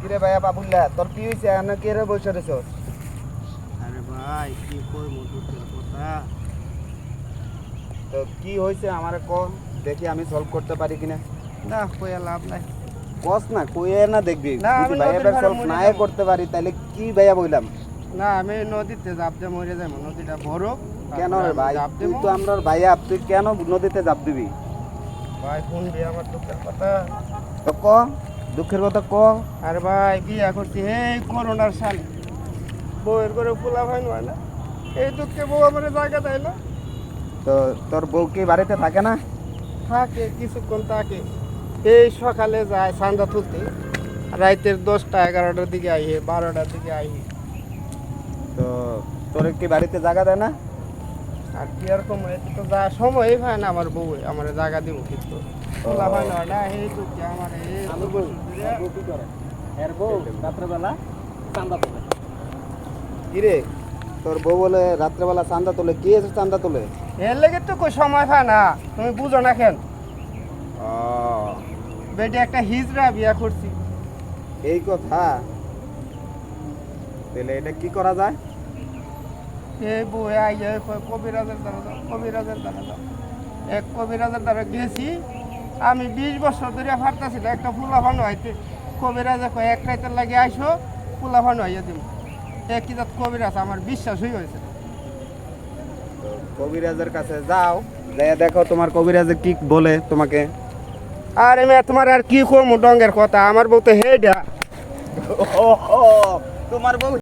কিরে ভাইয়া বাবুল্লা তোর কি হয়েছে না কে রে বসে রেছস? আরে ভাই কি কই দুঃখের কথা। তো কি হয়েছে আমারে ক, দেখি আমি সলভ করতে পারি কিনা। না কইয়া লাভ নাই। কস না কইয়ে না দেখবি না, যদি আমি ভাইয়া নদীর ধারে সলভ মরে নাই যাবো। করতে পারি তাহলে কি ভাইয়া বললাম। না আমি নদীতে জাপ দিয়ে মরে যাবো, নদীটা বড়। কেন তারপরে রে আমি ভাই জাপ তুই দেবো। তো আমরার ভাইয়া, তুই কেন নদীতে জাপ দিবি? ভাই শুনবি আমার দুঃখের কথা। তো ক, দুঃখের কথা ক। আরে ভাই বিয়া করছি এই করোনার সাল, বউয়ের করে পোলা ভাই নয় না, এই দুঃখে বউ আমার জায়গা দেয় না। তো তোর বউ কি বাড়িতে থাকে না? থাকে কিছুক্ষণ থাকে, এই সকালে যায় চান্দা তুলতে, রাইতের 10টা 11টার দিকে আইহে, 12টার দিকে আইহে। তো তোর কি বাড়িতে জায়গা দেয় না? আর কি আর কম, এতে তো যা সময়ই হয় না আমার বউ আমার জায়গা দিব, কিন্তু পোলা ভাই নয় না, এই দুঃখে আমার এই আমার বউ কি করে? এর বউ রাত্রেবেলা চান্দা তোলে। কি রে তোর বউ বলে রাত্রেবেলা চান্দা তোলে? কি এসে চান্দা তোলে? এর লেগে তো কই সময় হয় না, তুমি বুঝো না কেন? ও বেটি একটা হিজড়া বিয়া করছি। এই কথা, তাহলে এটা কি করা যায়? এই বউ আইয়া কবিরাজের দ্বারা যাও, কবিরাজের দ্বারা যাও। এক কবিরাজের দ্বারা গেছি, আমি 20 বছর ধরে ফাটতেছি না একটা ফুলা ফানো হইতে। কবিরাজে কয় এক রাইতের লাগে আইসো, ফুলা ফানো হইয়া দিব। একই জাত কবিরাজ, আমার বিশ্বাস হয়ে হয়েছে। তো কবিরাজের কাছে যাও, যাই দেখো তোমার কবিরাজে কি বলে তোমাকে। আরে মেয়ে তোমার আর কি কম ডঙ্গের কথা, আমার বউ তো হেডা। তোমার বউ